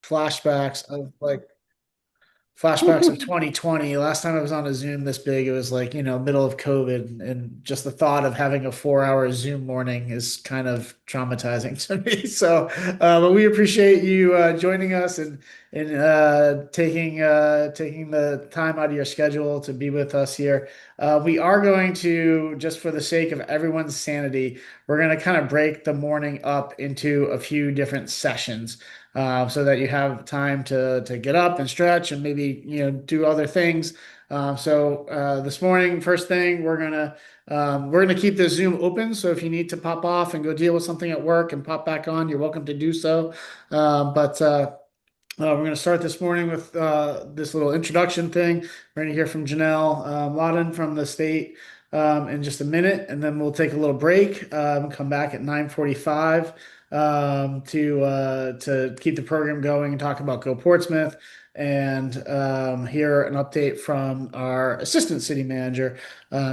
flashbacks of like flashbacks of 2020. Last time I was on a Zoom this big, it was like, middle of COVID. And just the thought of having a 4 hour Zoom morning is kind of traumatizing to me. So, but we appreciate you joining us and taking the time out of your schedule to be with us here. We are going to, just for the sake of everyone's sanity, we're going to kind of break the morning up into a few different sessions so that you have time to get up and stretch and maybe do other things. So this morning, first thing, we're gonna keep this Zoom open. So if you need to pop off and go deal with something at work and pop back on, you're welcome to do so. But we're going to start this morning with this little introduction thing. We're going to hear from Janelle Lawton from the state in just a minute, and then we'll take a little break and come back at 9:45 to keep the program going and talk about Go Portsmouth and hear an update from our assistant city manager,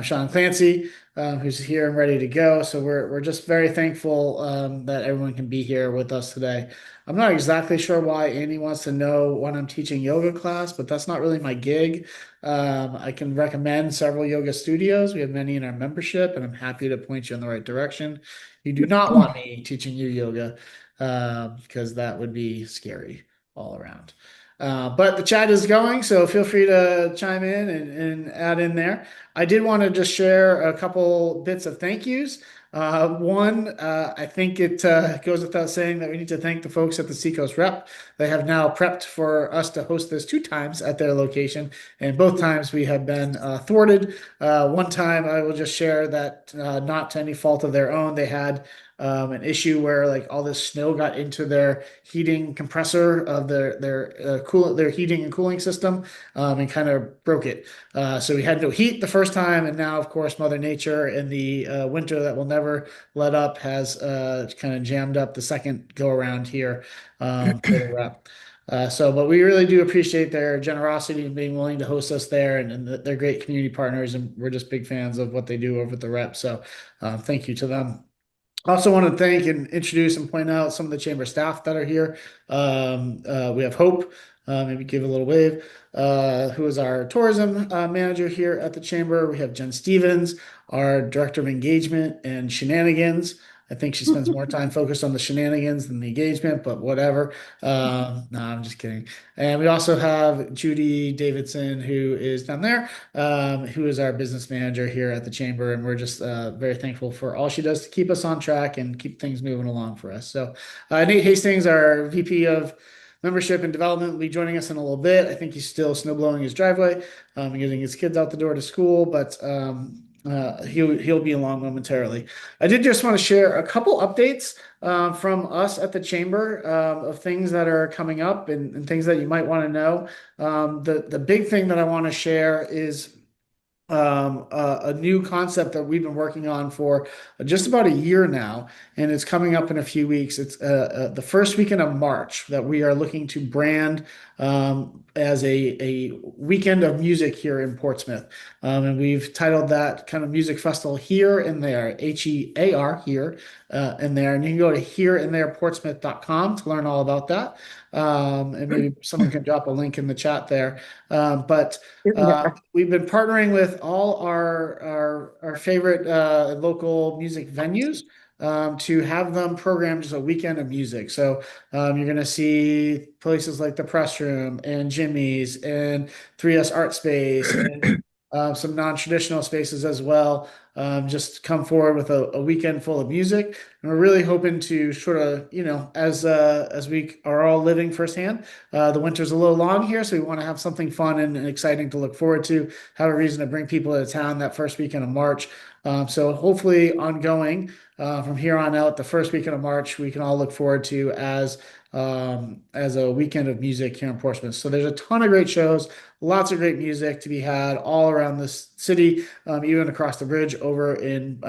Sean Clancy, who's here and ready to go. So we're just very thankful that everyone can be here with us today. I'm not exactly sure why Andy wants to know when I'm teaching yoga class, but that's not really my gig. I can recommend several yoga studios. We have many in our membership, and I'm happy to point you in the right direction. You do not want me teaching you yoga because that would be scary all around. But the chat is going, so feel free to chime in and add in there. I did want to just share a couple bits of thank yous. One, I think it goes without saying that we need to thank the folks at the Seacoast Rep. They have now prepped for us to host this 2 times at their location, and both times we have been thwarted. One time, I will just share that not to any fault of their own, they had an issue where like all this snow got into their heating compressor of their heating and cooling system and kind of broke it. So we had no heat the first time, and now, of course, Mother Nature in the winter that will never let up has kind of jammed up the second go around here for the rep. But we really do appreciate their generosity and being willing to host us there, and they're great community partners, and we're just big fans of what they do over at the rep. So thank you to them. I also want to thank and introduce and point out some of the chamber staff that are here. We have Hope, maybe give a little wave, who is our tourism manager here at the chamber. We have Jen Stevens, our director of engagement and shenanigans. I think she spends more time focused on the shenanigans than the engagement, but whatever. No, I'm just kidding. And we also have Judy Davidson, who is down there, who is our business manager here at the chamber. And we're just very thankful for all she does to keep us on track and keep things moving along for us. So, Nate Hastings, our VP of membership and development, will be joining us in a little bit. I think he's still snowblowing his driveway and getting his kids out the door to school, but he'll be along momentarily. I did just want to share a couple updates from us at the chamber of things that are coming up and things that you might want to know. The big thing that I want to share is a new concept that we've been working on for just about a year now, and it's coming up in a few weeks. It's the first weekend of March that we are looking to brand as a weekend of music here in Portsmouth. And we've titled that kind of music festival Here and There, HEAR, here and there. And you can go to hereandthereportsmouth.com to learn all about that. And maybe someone can drop a link in the chat there. But we've been partnering with all our favorite local music venues to have them program just a weekend of music. So you're going to see places like the Press Room and Jimmy's and 3S Art Space and some non-traditional spaces as well. Just come forward with a weekend full of music, and we're really hoping to sort of, as we are all living firsthand, the winter's a little long here, so we want to have something fun and exciting to look forward to, have a reason to bring people to town that first weekend of March. So hopefully ongoing from here on out, the first weekend of March, we can all look forward to as a weekend of music here in Portsmouth. So there's a ton of great shows, lots of great music to be had all around this city, even across the bridge over in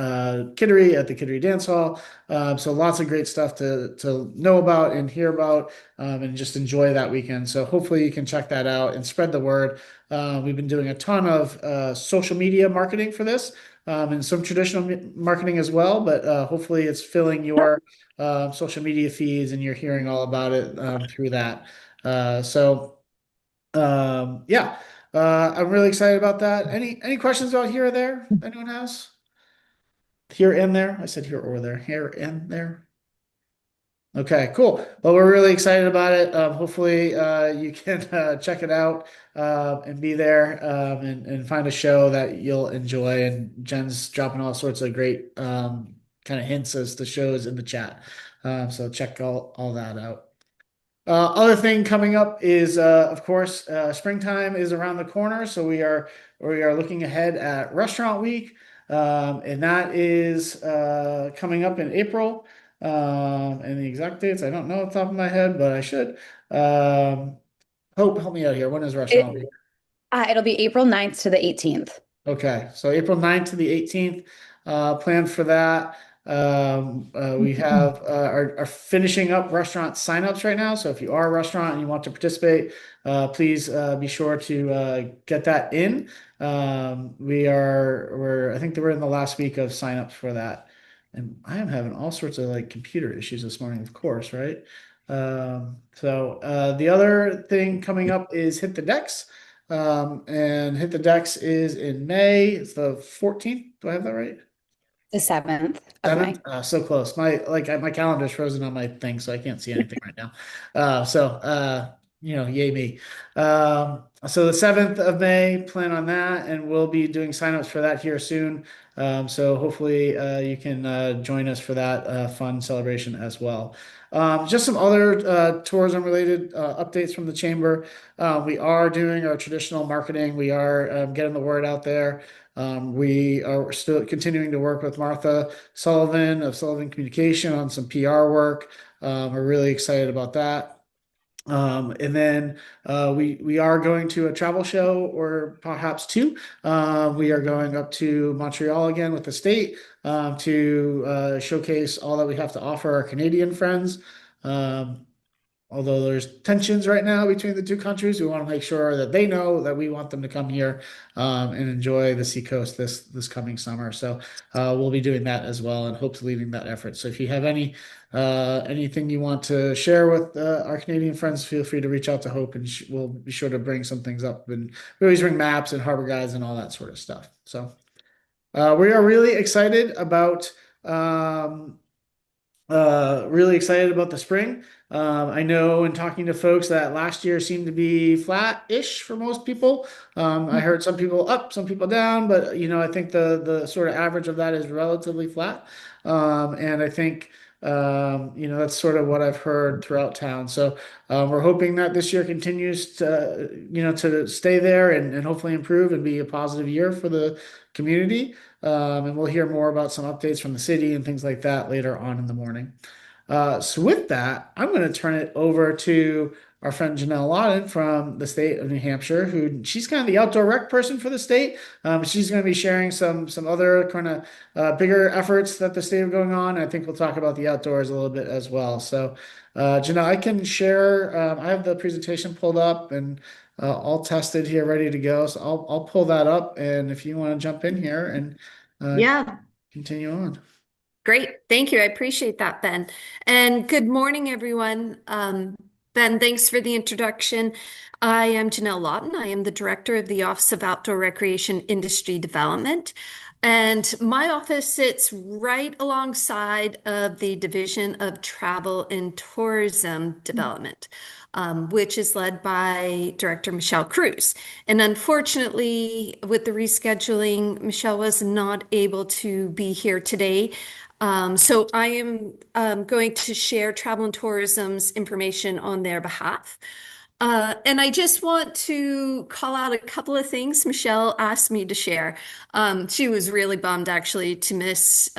Kittery at the Kittery Dance Hall. So lots of great stuff to know about and hear about and just enjoy that weekend. So hopefully you can check that out and spread the word. We've been doing a ton of social media marketing for this and some traditional marketing as well, but hopefully it's filling your social media feeds and you're hearing all about it through that. Yeah, I'm really excited about that. Any questions about here or there? Anyone has? Here and there? I said here or there. Here and there. Okay, cool. Well, we're really excited about it. Hopefully, you can check it out and be there and find a show that you'll enjoy. And Jen's dropping all sorts of great kind of hints as to shows in the chat. So check all that out. Other thing coming up is, of course, springtime is around the corner, so we are looking ahead at Restaurant Week, and that is coming up in April. And the exact dates I don't know off the top of my head, but I should. Hope, help me out here. When is Restaurant It, Week? it'll be April 9th to the 18th. Okay, so April 9th to the 18th, planned for that. We have are finishing up restaurant signups right now. So if you are a restaurant and you want to participate, please be sure to get that in. I think that we're in the last week of signups for that. And I am having all sorts of like computer issues this morning, of course, right? The other thing coming up is Hit the Decks. And Hit the Decks is in May. It's the 14th. Do I have that right? The 7th of 7th? May. So close. My calendar's frozen on my thing, so I can't see anything right now. Yay me. So the 7th of May, plan on that, and we'll be doing signups for that here soon. So hopefully you can join us for that fun celebration as well. Just some other tourism related updates from the chamber. We are doing our traditional marketing. We are getting the word out there. We are still continuing to work with Martha Sullivan of Sullivan Communication on some PR work. We're really excited about that. We are going to a travel show or perhaps two. We are going up to Montreal again with the state to showcase all that we have to offer our Canadian friends. Um, Although there's tensions right now between the two countries, we want to make sure that they know that we want them to come here and enjoy the seacoast this coming summer. So we'll be doing that as well, and hope to leading that effort. So if you have anything you want to share with our Canadian friends, feel free to reach out to Hope, and we'll be sure to bring some things up. And we always bring maps and harbor guides and all that sort of stuff. So we are um, really excited about the spring. I know in talking to folks that last year seemed to be flat-ish for most people. I heard some people up, some people down, but I think the sort of average of that is relatively flat. And I think that's sort of what I've heard throughout town. So we're hoping that this year continues to stay there and hopefully improve and be a positive year for the community. And we'll hear more about some updates from the city and things like that later on in the morning. So with that, I'm going to turn it over to our friend Janelle Lawton from the state of New Hampshire, who she's kind of the outdoor rec person for the state. She's going to be sharing some other kind of bigger efforts that the state are going on. I think we'll talk about the outdoors a little bit as well. So, Janelle, I can share. I have the presentation pulled up and all tested here, ready to go. So I'll pull that up, and if you want to jump in here and uh, Yeah, continue on. great. Thank you. I appreciate that, Ben. And good morning, everyone. Ben, thanks for the introduction. I am Janelle Lawton. I am the director of the Office of Outdoor Recreation Industry Development. And my office sits right alongside of the Division of Travel and Tourism Development, which is led by Director Michelle Cruz. And unfortunately, with the rescheduling, Michelle was not able to be here today. So I am going to share travel and tourism's information on their behalf. And I just want to call out a couple of things Michelle asked me to share. She was really bummed actually to miss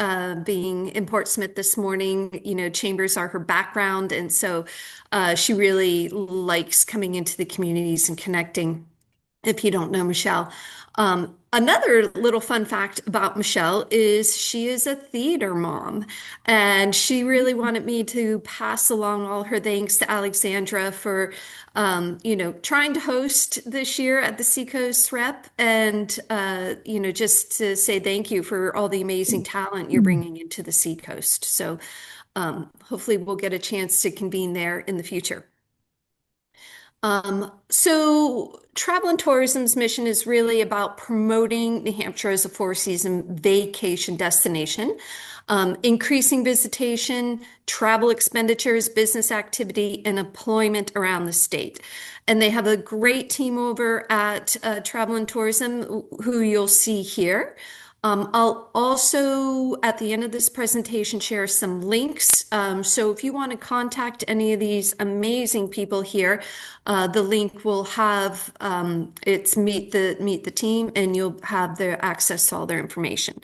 being in Portsmouth this morning. You know, chambers are her background, and so she really likes coming into the communities and connecting. If you don't know Michelle. Another little fun fact about Michelle is she is a theater mom, and she really wanted me to pass along all her thanks to Alexandra for, trying to host this year at the Seacoast Rep, and just to say thank you for all the amazing talent you're bringing into the Seacoast. So, hopefully, we'll get a chance to convene there in the future. So travel and tourism's mission is really about promoting New Hampshire as a four-season vacation destination, increasing visitation, travel expenditures, business activity, and employment around the state. And they have a great team over at Travel and Tourism who you'll see here. I'll also, at the end of this presentation, share some links. So if you want to contact any of these amazing people here, the link will have it's meet the team, and you'll have their access to all their information.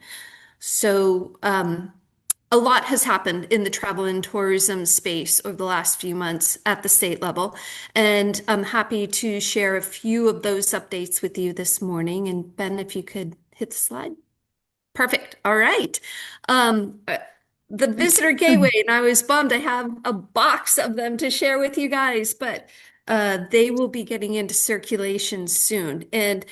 So a lot has happened in the travel and tourism space over the last few months at the state level, and I'm happy to share a few of those updates with you this morning. And Ben, if you could hit the slide. Perfect. All right. The visitor gateway, and I was bummed I have a box of them to share with you guys, but they will be getting into circulation soon. And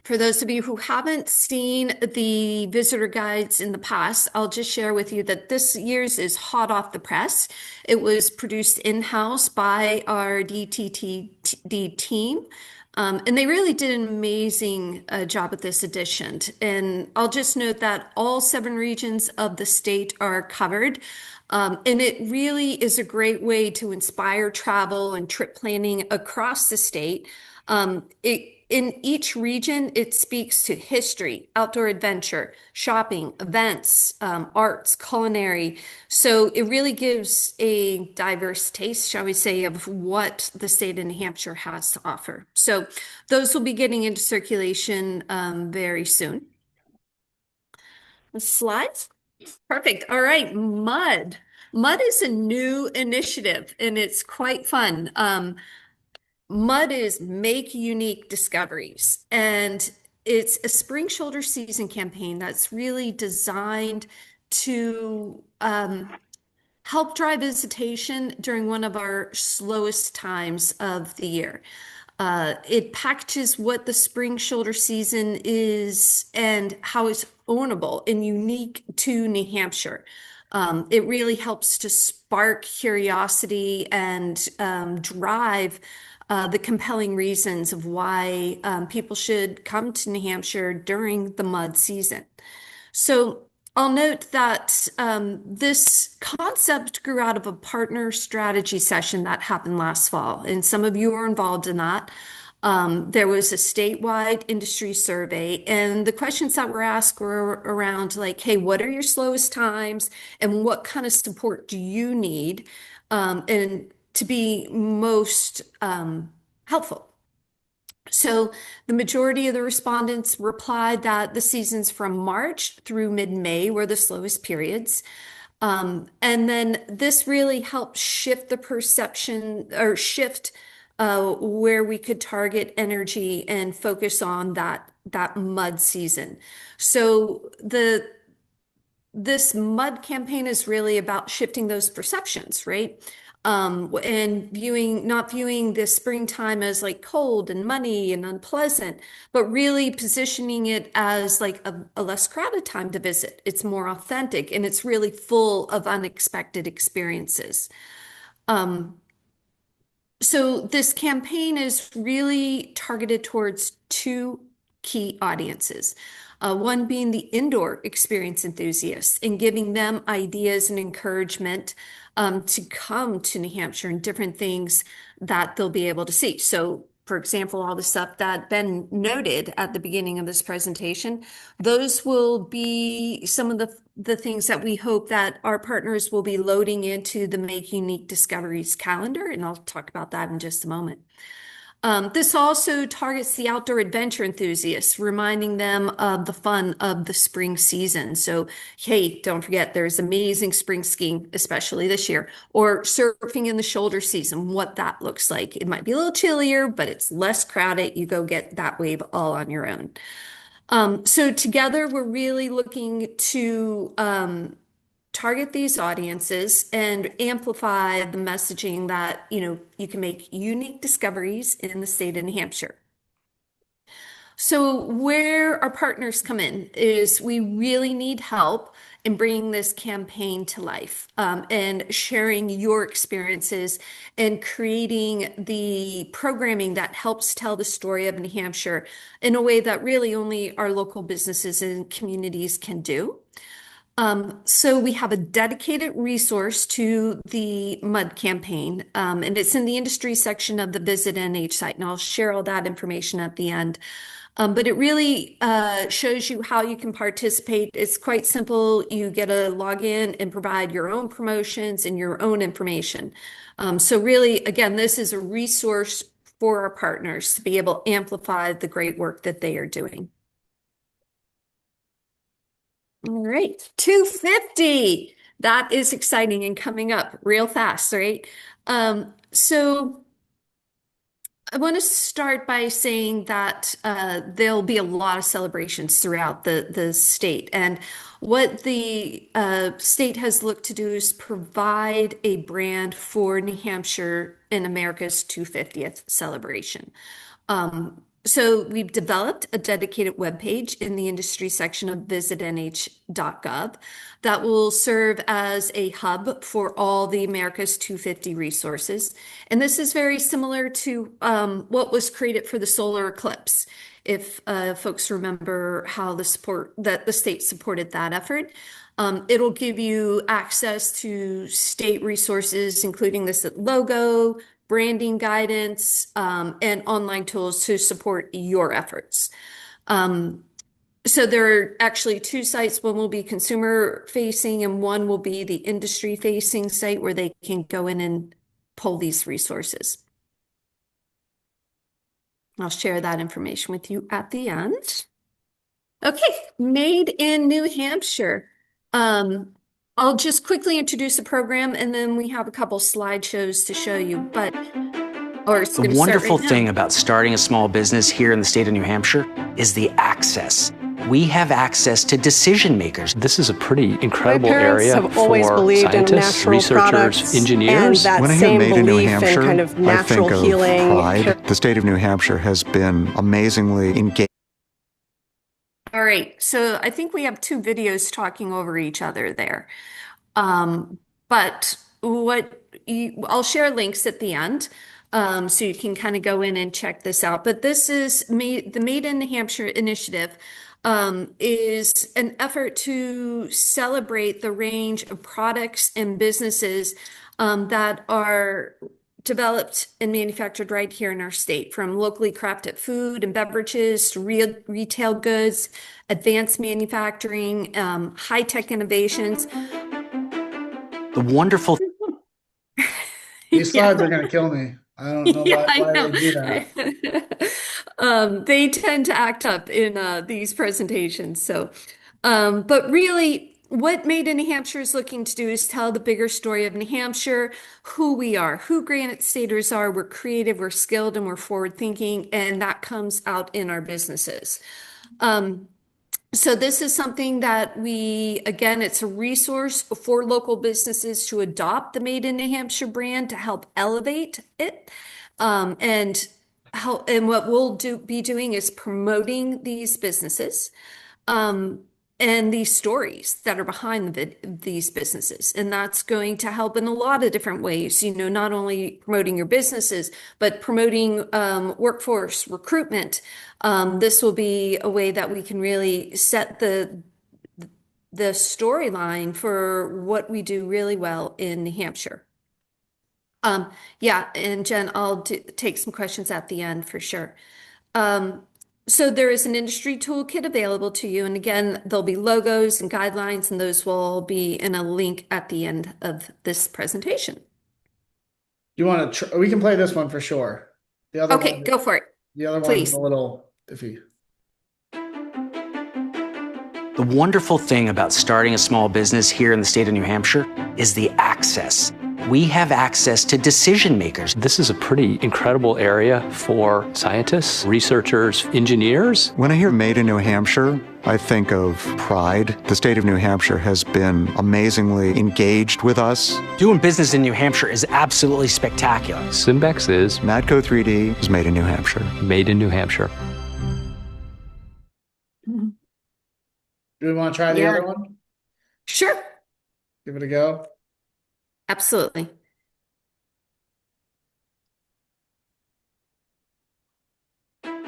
for those of you who haven't seen the visitor guides in the past, I'll just share with you that this year's is hot off the press. It was produced in-house by our DTTD team. And they really did an amazing job at this edition. And I'll just note that all 7 regions of the state are covered. And it really is a great way to inspire travel and trip planning across the state. In each region, it speaks to history, outdoor adventure, shopping, events, arts, culinary. So it really gives a diverse taste, shall we say, of what the state of New Hampshire has to offer. So those will be getting into circulation very soon. Slides. Perfect. All right. Mud. Mud is a new initiative, and it's quite fun. Mud is Make Unique Discoveries, and it's a spring shoulder season campaign that's really designed to help drive visitation during one of our slowest times of the year. It packages what the spring shoulder season is and how it's ownable and unique to New Hampshire. It really helps to spark curiosity and drive the compelling reasons of why people should come to New Hampshire during the mud season. So I'll note that this concept grew out of a partner strategy session that happened last fall, and some of you were involved in that. There was a statewide industry survey, and the questions that were asked were around like, hey, what are your slowest times, and what kind of support do you need, and to be most helpful? So the majority of the respondents replied that the seasons from March through mid-May were the slowest periods. And then this really helped shift the perception or shift where we could target energy and focus on that mud season. So this mud campaign is really about shifting those perceptions, right? And not viewing the springtime as like cold and muddy and unpleasant, but really positioning it as like a less crowded time to visit. It's more authentic, and it's really full of unexpected experiences. So this campaign is really targeted towards 2 key audiences. One being the indoor experience enthusiasts, and giving them ideas and encouragement to come to New Hampshire and different things that they'll be able to see. So, for example, all the stuff that Ben noted at the beginning of this presentation, those will be some of the things that we hope that our partners will be loading into the Make Unique Discoveries calendar, and I'll talk about that in just a moment. This also targets the outdoor adventure enthusiasts, reminding them of the fun of the spring season. So, hey, don't forget there's amazing spring skiing, especially this year, or surfing in the shoulder season, what that looks like. It might be a little chillier, but it's less crowded. You go get that wave all on your own. So together, we're really looking to target these audiences and amplify the messaging that, you can make unique discoveries in the state of New Hampshire. So where our partners come in is we really need help in bringing this campaign to life, and sharing your experiences and creating the programming that helps tell the story of New Hampshire in a way that really only our local businesses and communities can do. So we have a dedicated resource to the mud campaign, and it's in the industry section of the Visit NH site, and I'll share all that information at the end. But it really shows you how you can participate. It's quite simple. You get a login and provide your own promotions and your own information. So really, again, this is a resource for our partners to be able to amplify the great work that they are doing. All right, 250. That is exciting and coming up real fast, right? So I want to start by saying that there'll be a lot of celebrations throughout the state. And what the state has looked to do is provide a brand for New Hampshire in America's 250th celebration. So we've developed a dedicated webpage in the industry section of visitnh.gov that will serve as a hub for all the America's 250 resources. And this is very similar to what was created for the solar eclipse. If folks remember how the state supported that effort. It'll give you access to state resources, including this logo, branding guidance, and online tools to support your efforts. So there are actually two sites. One will be consumer facing and one will be the industry facing site where they can go in and pull these resources. I'll share that information with you at the end. Okay, Made in New Hampshire. I'll just quickly introduce the program and then we have a couple slideshows to show you, the wonderful thing about starting a small business here in the state of New Hampshire is the access. We have access to decision makers. This is a pretty incredible area have always for believed in scientists, natural researchers, products engineers. And that when I hear same Made in New belief Hampshire, in kind of natural I think healing. of pride. The state of New Hampshire has been amazingly engaged. All right, so I think we have two videos talking over each other there. But I'll share links at the end, so you can kind of go in and check this out. But this is the Made in New Hampshire initiative, is an effort to celebrate the range of products and businesses that are developed and manufactured right here in our state, from locally crafted food and beverages to retail goods, advanced manufacturing, high-tech innovations. The wonderful These slides are going to kill me. I don't know why they do that. They tend to act up in these presentations. So, but really, what Made in New Hampshire is looking to do is tell the bigger story of New Hampshire, who we are, who Granite Staters are. We're creative, we're skilled, and we're forward thinking, and that comes out in our businesses. So this is something that again, it's a resource for local businesses to adopt the Made in New Hampshire brand to help elevate it. And what we'll be doing is promoting these businesses, and these stories that are behind these businesses. And that's going to help in a lot of different ways, not only promoting your businesses, but promoting workforce recruitment. This will be a way that we can really set the storyline for what we do really well in New Hampshire. Yeah, and Jen, I'll take some questions at the end for sure. So there is an industry toolkit available to you. And again, there'll be logos and guidelines, and those will all be in a link at the end of this presentation. You want to? We can play this one for sure. The other Okay, go for it. The other Please. one's a little iffy. The wonderful thing about starting a small business here in the state of New Hampshire is the access. We have access to decision makers. This is a pretty incredible area for scientists, researchers, engineers. When I hear Made in New Hampshire, I think of pride. The state of New Hampshire has been amazingly engaged with us. Doing business in New Hampshire is absolutely spectacular. Simbex is Matco 3D is made in New Hampshire. Made in New Hampshire. Do we want to try the other one? Sure, Give it a go. absolutely.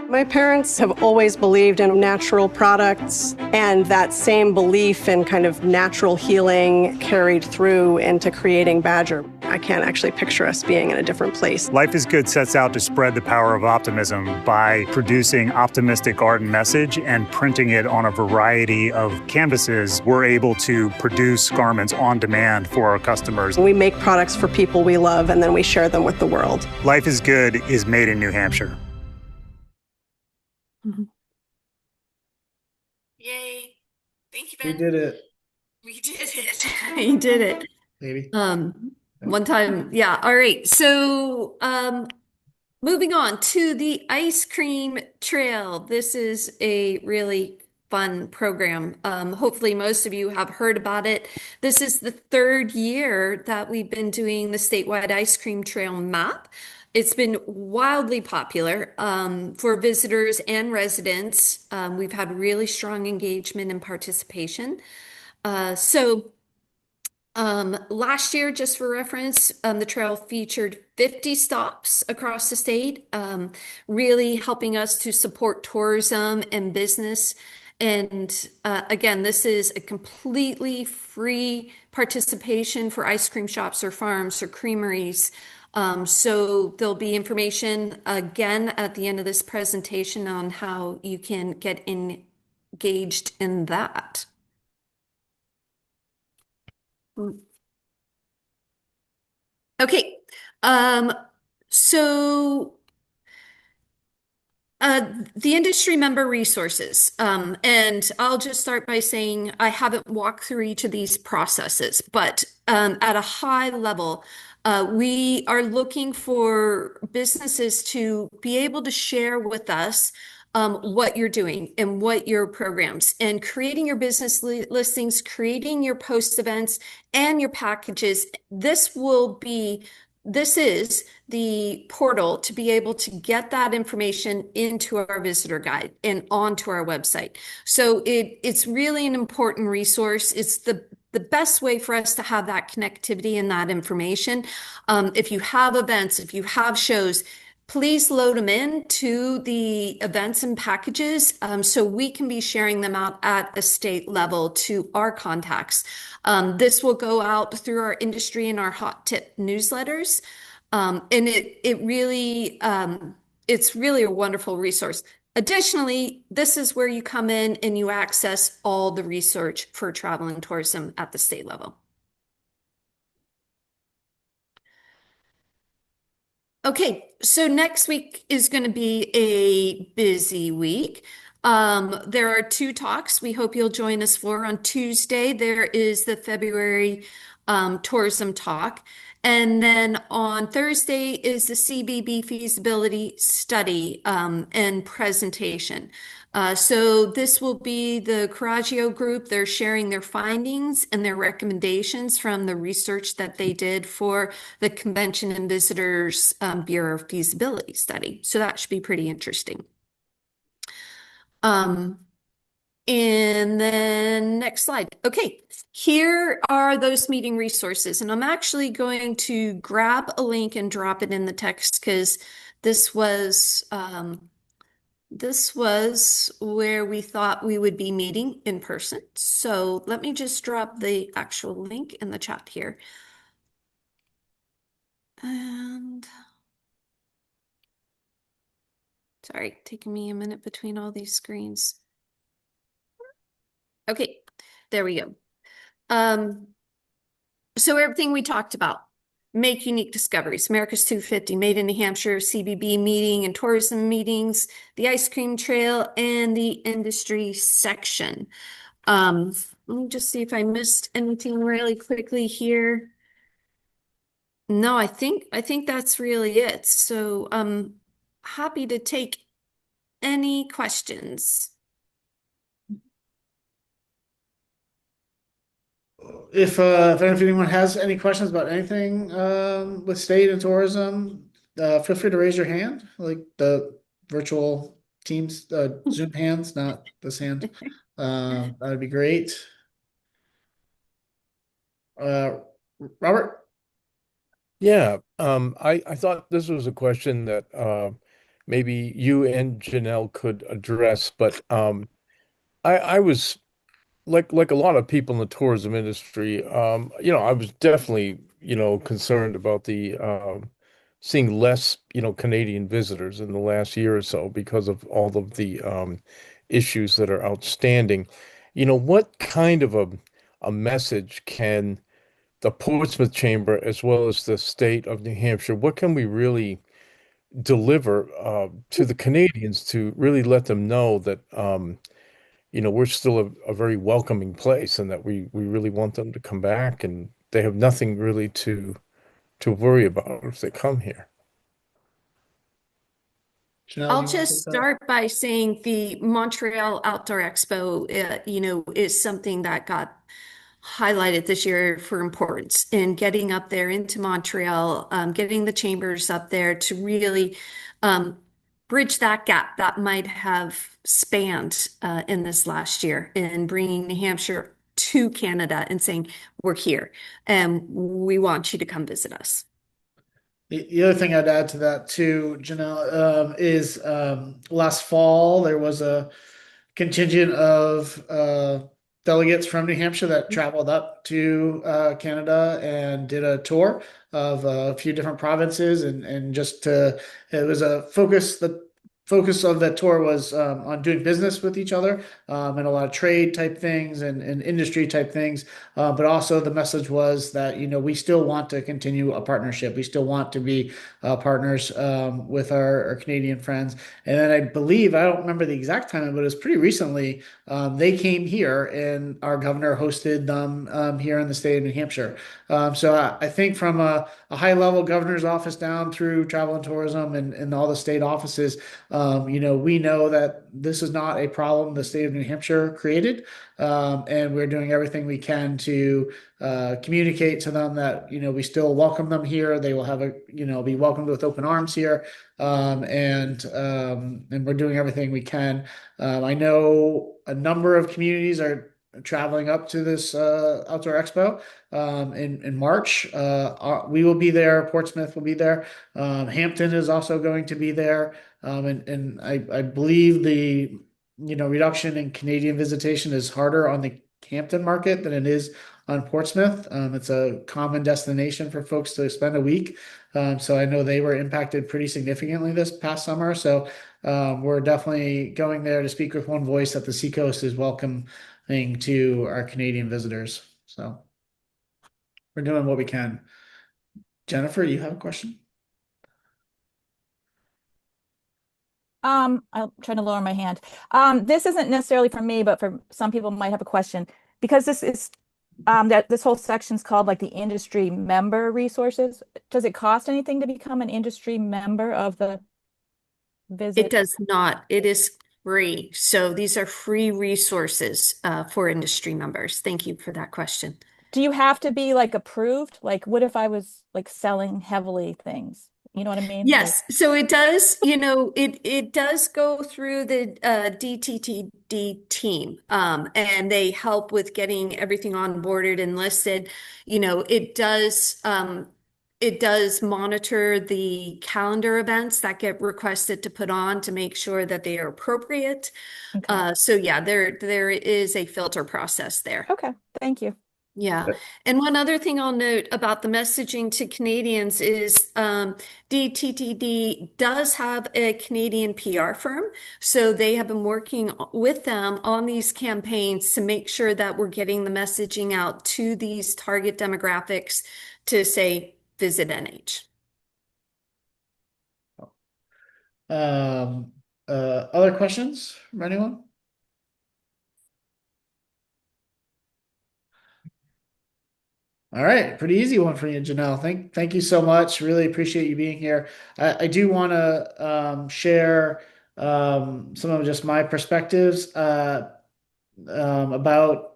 My parents have always believed in natural products, and that same belief in kind of natural healing carried through into creating Badger. I can't actually picture us being in a different place. Life is Good sets out to spread the power of optimism by producing optimistic art and message and printing it on a variety of canvases. We're able to produce garments on demand for our customers. We make products for people we love, and then we share them with the world. Life is Good is made in New Hampshire. Yay. Thank you, We Ben. did it, We did it. We did it. baby. One time. Yeah. All right. So, moving on to the ice cream trail. This is a really fun program. Hopefully most of you have heard about it. This is the third year that we've been doing the statewide ice cream trail map. It's been wildly popular for visitors and residents. We've had really strong engagement and participation. Last year, just for reference, the trail featured 50 stops across the state, really helping us to support tourism and business. And again, this is a completely free participation for ice cream shops or farms or creameries. So there'll be information again at the end of this presentation on how you can get engaged in that. Okay, so the industry member resources, and I'll just start by saying I haven't walked through each of these processes, but at a high level, we are looking for businesses to be able to share with us what you're doing and what your programs and creating your business listings, creating your post events and your packages. This is the portal to be able to get that information into our visitor guide and onto our website. So it's really an important resource. It's the best way for us to have that connectivity and that information. If you have events, if you have shows, please load them in to the events and packages so we can be sharing them out at a state level to our contacts. This will go out through our industry and our hot tip newsletters. And it's really a wonderful resource. Additionally, this is where you come in and you access all the research for travel and tourism at the state level. Okay, so next week is going to be a busy week. There are two talks we hope you'll join us for. On Tuesday, there is the February tourism talk. And then on Thursday is the CBB feasibility study and presentation. So this will be the Coraggio group. They're sharing their findings and their recommendations from the research that they did for the Convention and Visitors Bureau feasibility study. So that should be pretty interesting. And then next slide. Okay, here are those meeting resources. And I'm actually going to grab a link and drop it in the text because this was where we thought we would be meeting in person. So let me just drop the actual link in the chat here. And sorry, taking me a minute between all these screens. Okay, there we go. So everything we talked about, make unique discoveries, America's 250, Made in New Hampshire, CBB meeting and tourism meetings, the ice cream trail, and the industry section. Let me just see if I missed anything really quickly here. No, I think that's really it. So I'm happy to take any questions. If anyone has any questions about anything with state and tourism, feel free to raise your hand, like the virtual Teams Zoom hands, not this hand. That would be great. Robert? Yeah, I thought this was a question that maybe you and Janelle could address, but I was like a lot of people in the tourism industry, I was definitely, concerned about the seeing less, Canadian visitors in the last year or so because of all of the issues that are outstanding. What kind of a message can the Portsmouth Chamber as well as the state of New Hampshire, what can we really deliver to the Canadians to really let them know that we're still a very welcoming place and that we really want them to come back and they have nothing really to worry about if they come here. Janelle, do I'll you want to just take that? start by saying the Montreal Outdoor Expo, is something that got highlighted this year for importance in getting up there into Montreal, getting the chambers up there to really um, bridge that gap that might have spanned in this last year in bringing New Hampshire to Canada and saying, we're here and we want you to come visit us. The other thing I'd add to that too, Janelle, is last fall there was a contingent of delegates from New Hampshire that traveled up to Canada and did a tour of a few different provinces, and just to it was a focus. The focus of that tour was on doing business with each other, and a lot of trade type things and industry type things. But also the message was that we still want to continue a partnership. We still want to be partners with our Canadian friends. And then I believe, I don't remember the exact time, but it was pretty recently, they came here and our governor hosted them here in the state of New Hampshire. So I think from a high level governor's office down through travel and tourism and all the state offices, we know that this is not a problem the state of New Hampshire created. And we're doing everything we can to communicate to them that we still welcome them here. They will have be welcomed with open arms here, and we're doing everything we can. I know a number of communities are traveling up to this outdoor expo in March. We will be there. Portsmouth will be there. Hampton is also going to be there, and I believe the reduction in Canadian visitation is harder on the Hampton market than it is on Portsmouth. It's a common destination for folks to spend a week. So I know they were impacted pretty significantly this past summer. So we're definitely going there to speak with one voice that the Seacoast is welcoming to our Canadian visitors. So we're doing what we can. Jennifer, you have a question? I'm trying to lower my hand. This isn't necessarily for me, but for some people might have a question because this is that this whole section's called like the industry member resources. Does it cost anything to become an industry member of the visit? It does not. It is free. So these are free resources for industry members. Thank you for that question. Do you have to be like approved? Like, what if I was like selling heavily things? You know what I mean? Yes, so it does, it does go through the DTTD team, and they help with getting everything onboarded and listed. It does monitor the calendar events that get requested to put on to make sure that they are appropriate. Okay. So yeah, there is a filter process there. Okay, thank you. Yeah. And one other thing I'll note about the messaging to Canadians is DTTD does have a Canadian PR firm. So they have been working with them on these campaigns to make sure that we're getting the messaging out to these target demographics to say, visit NH. Other questions from anyone? All right, pretty easy one for you, Janelle. Thank you so much. Really appreciate you being here. I do want to share some of just my perspectives about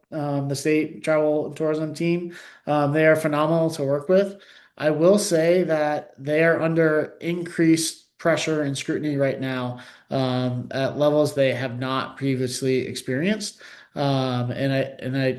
the state travel and tourism team. They are phenomenal to work with. I will say that they are under increased pressure and scrutiny right now at levels they have not previously experienced. And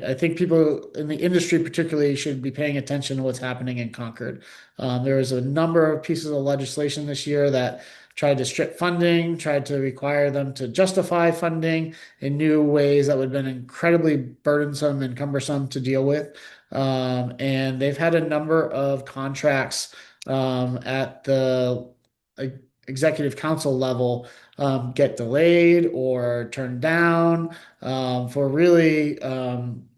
I think people in the industry particularly should be paying attention to what's happening in Concord. There was a number of pieces of legislation this year that tried to strip funding, tried to require them to justify funding in new ways that would have been incredibly burdensome and cumbersome to deal with. And they've had a number of contracts at the executive council level get delayed or turned down for really,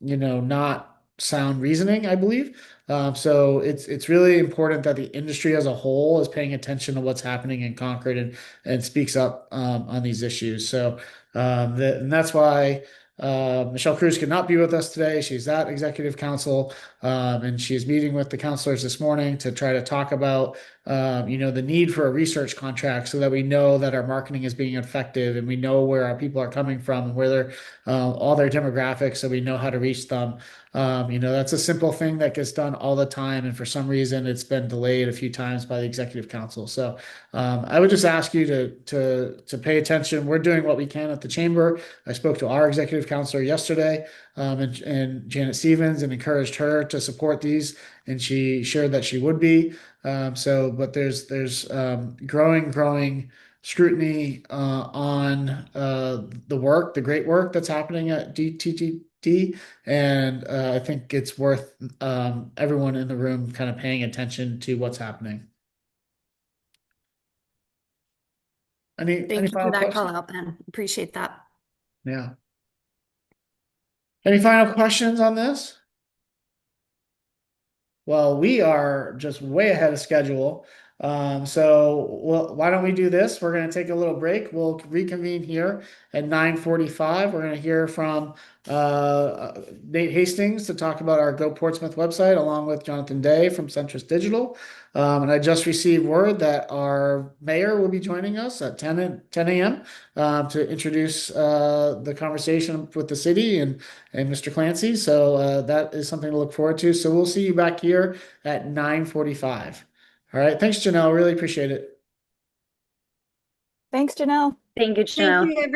not sound reasoning, I believe. So it's really important that the industry as a whole is paying attention to what's happening in Concord and speaks up on these issues. So and that's why Michelle Cruz could not be with us today. She's at Executive Council, and she is meeting with the counselors this morning to try to talk about, the need for a research contract so that we know that our marketing is being effective and we know where our people are coming from and where they're, all their demographics, so we know how to reach them. That's a simple thing that gets done all the time, and for some reason, it's been delayed a few times by the Executive Council. So I would just ask you to pay attention. We're doing what we can at the chamber. I spoke to our executive counselor yesterday, and Janet Stevens, and encouraged her to support these, and she shared that she would be. But there's growing scrutiny on the great work that's happening at DTTD, and I think it's worth everyone in the room kind of paying attention to what's happening. Any Thank you final for that call questions? out, Ben. Appreciate that. Yeah. Any final questions on this? Well, we are just way ahead of schedule. Why don't we do this? We're going to take a little break. We'll reconvene here at 9:45. We're going to hear from Nate Hastings to talk about our Go Portsmouth website, along with Jonathan Day from Centrist Digital. And I just received word that our mayor will be joining us at 10 a.m. To introduce the conversation with the city and Mr. Clancy. So that is something to look forward to. So we'll see you back here at 9:45. All right. Thanks, Janelle. Really appreciate it. Thanks, Janelle. Thank you, Thank Janelle. you, everyone.